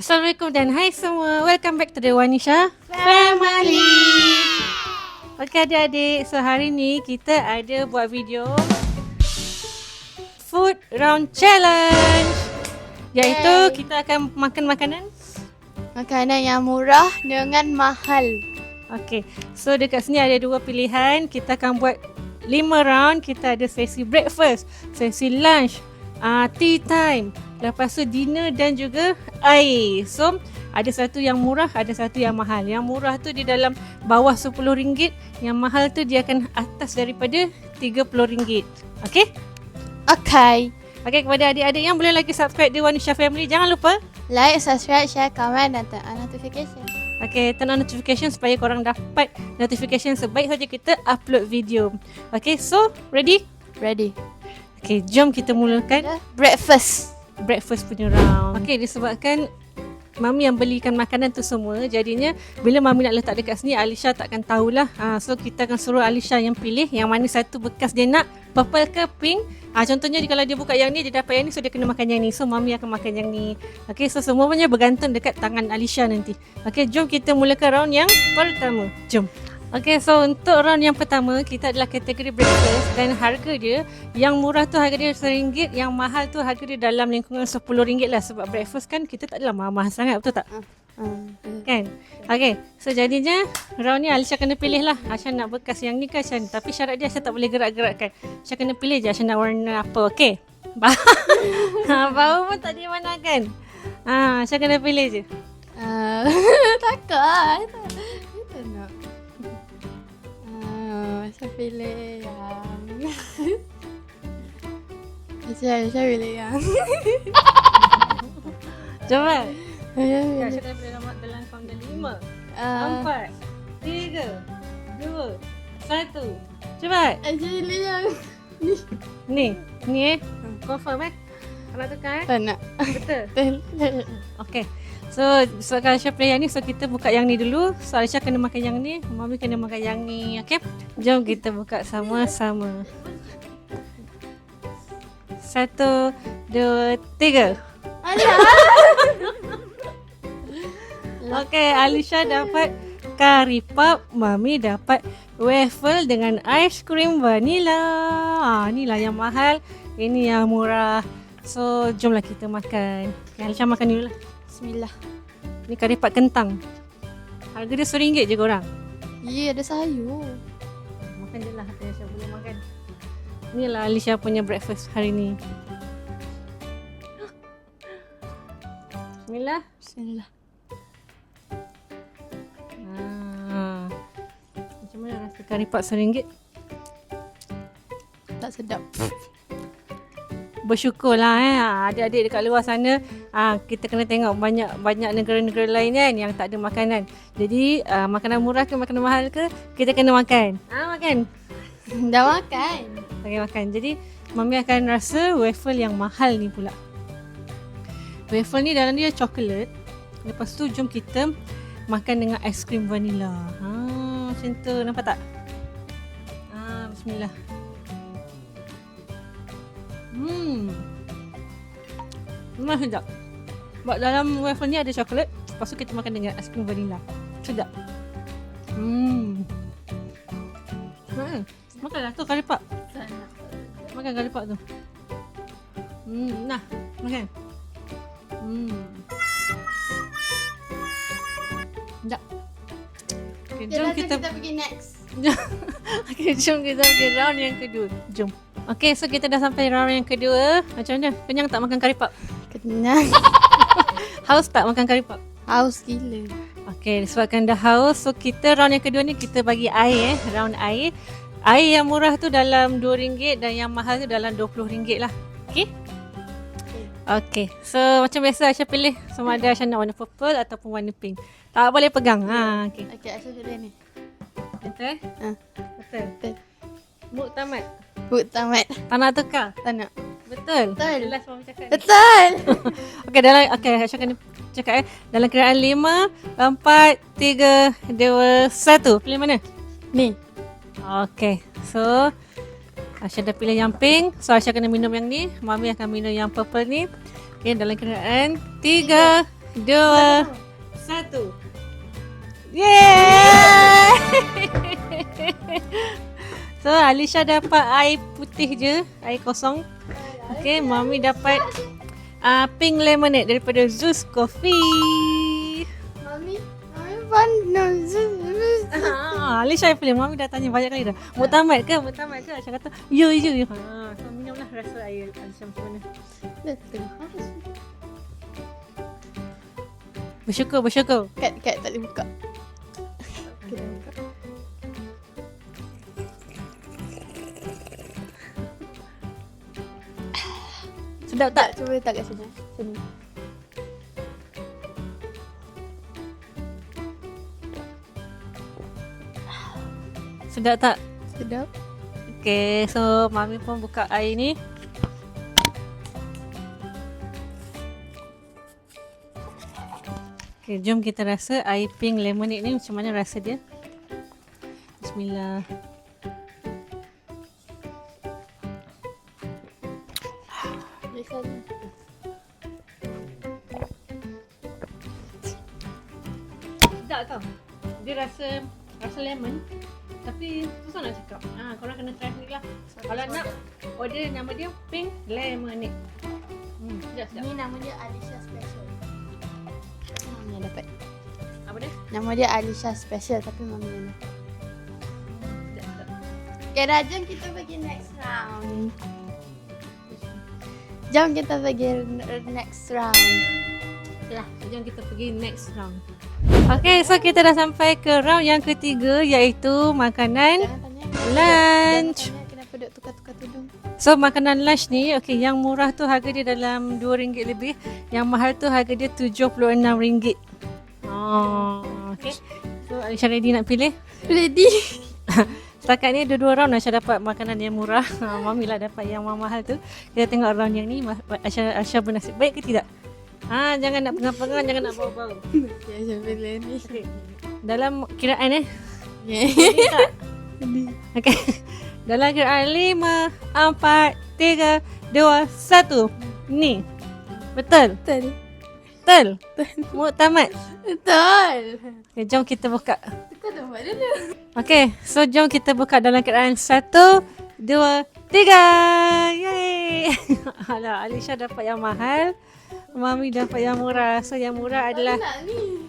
Assalamualaikum dan hai semua. Welcome back to the Wanisha Family. Okay adik-adik, so hari ni kita ada buat video Food Round Challenge, iaitu kita akan makan makanan yang murah dengan mahal. Okay, so dekat sini ada dua pilihan. Kita akan buat 5 round. Kita ada sesi breakfast, sesi lunch, tea time, lepas tu dinner dan juga air. So ada satu yang murah, ada satu yang mahal. Yang murah tu di dalam bawah RM10. Yang mahal tu dia akan atas daripada RM30. Okay? Okay. Okay, kepada adik-adik yang belum lagi subscribe di Wanisha Family, jangan lupa Like, subscribe, share, komen dan tekan notification. okay, turn on notification supaya korang dapat notification sebaik saja kita upload video. Okay, so ready? Ready. Okay, jom kita mulakan Breakfast. breakfast punya round. Okay, disebabkan Mami yang belikan makanan tu semua, jadinya bila Mami nak letak dekat sini, Alisha takkan tahulah. So kita akan suruh Alisha yang pilih yang mana satu bekas dia nak, purple ke pink. Contohnya kalau dia buka yang ni, dia dapat yang ni, so dia kena makan yang ni. So Mami akan makan yang ni. Okay, so semuanya bergantung dekat tangan Alisha nanti. Okay, jom kita mulakan round yang pertama. Jom. Okay, so untuk round yang pertama, kita adalah kategori breakfast dan harga dia, yang murah tu harga dia RM1, yang mahal tu harga dia dalam lingkungan RM10 lah. Sebab breakfast kan kita tak adalah mahal-mahal sangat, betul tak? Kan? Okay, so jadinya round ni Alisha kena pilih lah. Aisyah nak bekas yang ni ke Aisyah ni? Tapi syarat dia Aisyah tak boleh gerak-gerakkan. Aisyah kena pilih je Aisyah nak warna apa, okay? Bau pun tak di mana kan? Aisyah kena pilih je. Takut. Kita nak. Saya pilih yang saya pilih yang Coba. saya Aisyah pilih kena pilih nombor dalam kaunter 5, 4, 3, 2, 1. Cepat. saya pilih yang Ni confirm Tak nak tukar tak nak. Betul? Betul. Okay. So kalau Aisyah pilih yang ni, so kita buka yang ni dulu. So Aisyah kena makan yang ni, Mami kena makan yang ni. Okay? Jom kita buka sama-sama. 1, 2, 3. Okay, Alisha dapat curry puff, Mami dapat waffle dengan ais krim vanilla. Inilah yang mahal, ini yang murah. So jomlah kita makan. Okay, Alisha makan dulu lah. Bismillah. Ni curry puff kentang. Harga dia RM1 je korang. Ya, ada sayur. Makan je lah, hati Alisha boleh makan. Inilah Alisha punya breakfast hari ni. Bismillah. Bismillah. Macam mana rasa curry puff RM1? Tak sedap. Bersyukurlah adik-adik dekat luar sana, kita kena tengok banyak negara-negara lain kan yang tak ada makanan. Jadi makanan murah ke makanan mahal ke, kita kena makan. Makan. Dah makan. Okay, makan. Jadi Mami akan rasa waffle yang mahal ni pula. Waffle ni dalam dia coklat. Lepas tu jom kita makan dengan aiskrim vanilla. Macam tu, nampak tak? Bismillah. Memang sedap. Sebab dalam waffle ni ada coklat. Lepas tu kita makan dengan aiskrim vanilla. Sedap. Makanlah tu curry puff. Makan curry puff tu. Nah, makan. Sedap. Okay, jom kita pergi next. Okay, jom kita pergi round yang kedua. Jom. Okay, so kita dah sampai round yang kedua. Macam mana? Kenyang tak makan curry puff? Kenyang. Haus tak makan curry puff? Haus gila. Okay, disebabkan dah haus, so kita round yang kedua ni kita bagi air round air. Air yang murah tu dalam RM2 dan yang mahal tu dalam RM20 lah. Okay? Okay, so macam biasa Aisyah pilih sama ada Aisyah nak warna purple ataupun warna pink. Tak boleh pegang. Okay. Okay, Aisyah pilih ni. Betul? Betul. Betul. Muk tamat. Buk tamat. Tak nak tukar? Tak nak. Betul? Betul. Jelas Mami cakap ni. Betul. Okay, Aisyah kena cakap dalam kiraan 5, 4, 3, 2, 1. Pilih mana? Ni. Okay, so Aisyah dah pilih yang pink. So Aisyah kena minum yang ni, Mami akan minum yang purple ni. Okay, dalam kiraan 3, 2, 1. Yeay! So Alisha dapat air putih je, air kosong. Okay, Mami dapat pink lemonade daripada Zeus Coffee. Mami pandang. Alisha yang pilih. Mami dah tanya banyak kali dah. Muktamad ke? Alisha kata, ya. So minumlah rasa air Alisha macam mana. Betul. Bersyukur. Kat tak boleh buka. Kita buka. Sedap tak? Cuba letak kat sini. Sini. Sedap tak? Sedap. Okay, so Mami pun buka air ni. Okay, jom kita rasa air pink lemonade ni macam mana rasa dia. Bismillah. Sedap tau. Dia rasa lemon. Tapi susah nak cakap. Korang kena try ni lah. Kalau nak order nama dia pink lemonade. Sedap. Ni nama dia Alisha Special. Mami yang dapat. Apa dia? Nama dia Alisha Special tapi Mami yang dapat. Sedap. Okay dah, jom kita pergi next round. Jom kita pergi next round. Lah, jom kita pergi next round. Okay, so kita dah sampai ke round yang ketiga iaitu makanan Jangan tanya. lunch. Jangan tanya kenapa duk tukar-tukar tudung. So makanan lunch ni, okay, yang murah tu harga dia dalam RM2 lebih. Yang mahal tu harga dia RM76. Oh, okay. So Alisha ready nak pilih? Ready? Setakat ni dua round Aisyah dapat makanan yang murah. Mami lah dapat yang mahal tu. Kita tengok round yang ni Aisyah bernasib baik ke tidak? Jangan nak pengang-pengang, jangan nak bau-bau. Ya, saya pilih ni. Okay. Dalam kiraan Yeah. Ready tak? Okay. Dalam kiraan 5, 4, 3, 2, 1. Ni. Betul? Betul. Betul? Muktamad. Betul. Okay, jom kita buka. Kita dah buat dulu. Okay, so jom kita buka dalam keadaan 1, 2, 3. Yeay. Alah, Alisha dapat yang mahal. Mami dapat yang murah. So yang murah adalah Nak ni.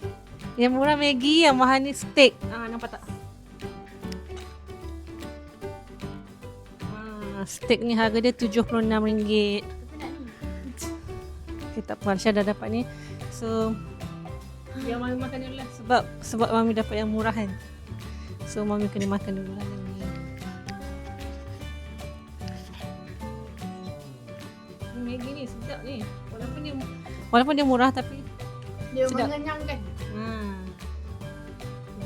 yang murah Maggi, yang mahal ni steak. Nampak tak? Steak ni harga dia RM76. Tapi nak ni. Okay, tak apa, Alisha dah dapat ni. So yang Mami makan dulu lah sebab Mami dapat yang murah kan. So Mami kena makan dulu lah yang ni. Maggi ni sedap ni. Walaupun dia murah tapi Dia sedap. mengenyangkan.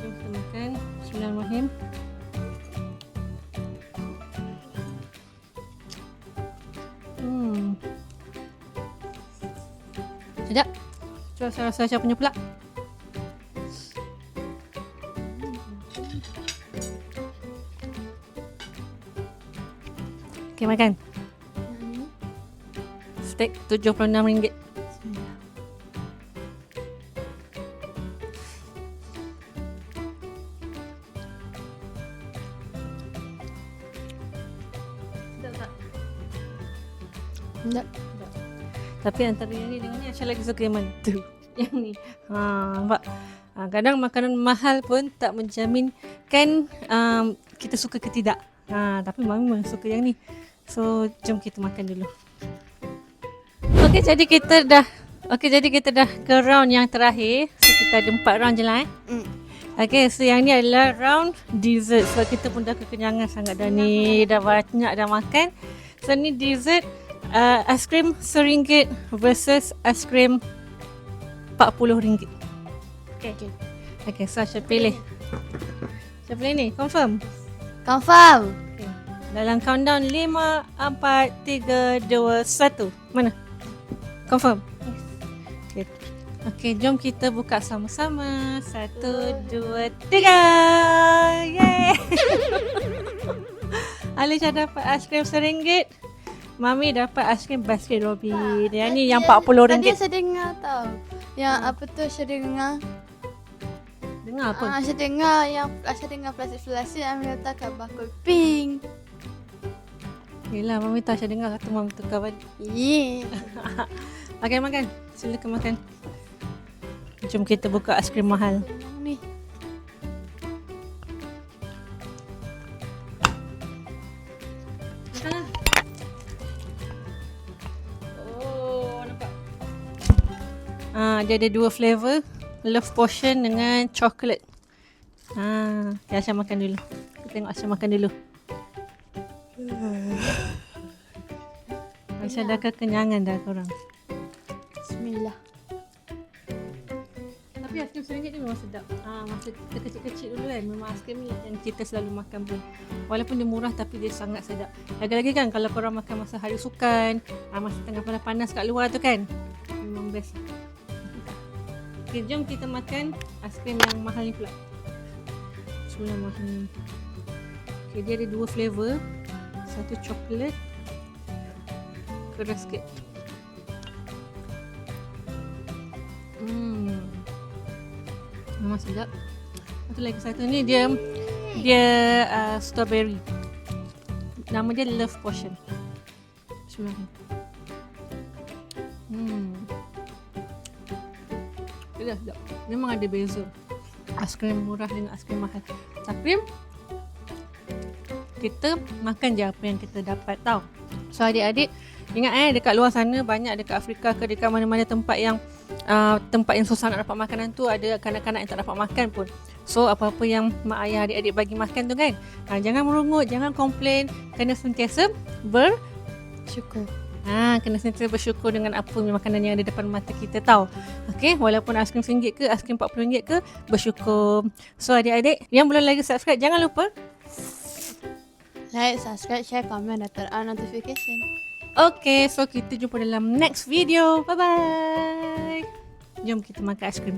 Jom kita makan. Bismillahirrahmanirrahim. Sedap. Cuba saya rasa Aisyah punya pula. Okay, makan. Steak RM76. Bismillah. Sedap tak? Sedap. Tapi antara yang ni dengan ni Aisyah lagi suka yang mana tu? Yang ni. Nampak? Kadang makanan mahal pun tak menjaminkan kita suka ke tidak. Tapi Mami memang suka yang ni. So jom kita makan dulu. Okey, jadi kita dah ke round yang terakhir. So kita ada 4 round je lah Okay, so yang ni adalah round dessert. So kita pun dah kekenyangan sangat dah ni. Dah banyak dah makan. So ni dessert. Aiskrim RM1 versus aiskrim RM40. Okay, so Aisyah pilih. Aisyah pilih ni, confirm? Confirm. Okay. Dalam countdown 5, 4, 3, 2, 1. Mana? Confirm? Okay. Okay, jom kita buka sama-sama. 1, 2, 3. Yeay! Alisha dapat aiskrim RM1. Mami dapat aiskrim basket Robin. Yang ni yang RM40. Tadi saya dengar tau. Yang apa tu saya dengar. Dengar apa? Saya dengar plastik-plastik yang letak kat bakul pink. Yelah, Mami tahu saya dengar kata Mami tukar balik. Yeah. Makan. Silakan makan. Jom kita buka aiskrim mahal. Ni. Oh, nampak. Dia ada 2 flavor. Love Potion dengan coklat. Aisyah makan dulu. Kita tengok Aisyah makan dulu. Aisyah dah kekenyangan dah korang. Bismillah. Tapi aiskrim RM1 ni memang sedap. Masa kita kecil-kecil dulu kan, memang aiskrim ni yang kita selalu makan pun. Walaupun dia murah tapi dia sangat sedap. Lagi-lagi kan kalau korang makan masa hari sukan, masa tengah panas kat luar tu kan, memang best. Okay, jom kita makan aiskrim yang mahal ni pula. Bismillahirrahmanirrahim. Okay, dia ada 2 flavor. Satu coklat, keras sikit. Memang sedap. Satu lagi satu ni dia strawberry. Nama dia Love Potion. Bismillahirrahmanirrahim. Sedap. Memang ada beza aiskrim murah dengan aiskrim mahal. Tapi kita makan je apa yang kita dapat tau. So adik-adik ingat dekat luar sana banyak dekat Afrika ke dekat mana-mana tempat yang susah nak dapat makanan tu, ada kanak-kanak yang tak dapat makan pun. So apa-apa yang mak ayah adik-adik bagi makan tu kan, jangan merungut, jangan komplain, kena sentiasa Syukur. kena sentiasa bersyukur dengan apa makanan yang ada depan mata kita tau. Okay, walaupun aiskrim RM1 ke, aiskrim RM40 ke, bersyukur. So adik-adik yang belum lagi subscribe, jangan lupa Like, subscribe, share, komen dan turn on notification. Okay, so kita jumpa dalam next video. Bye-bye. Jom kita makan aiskrim.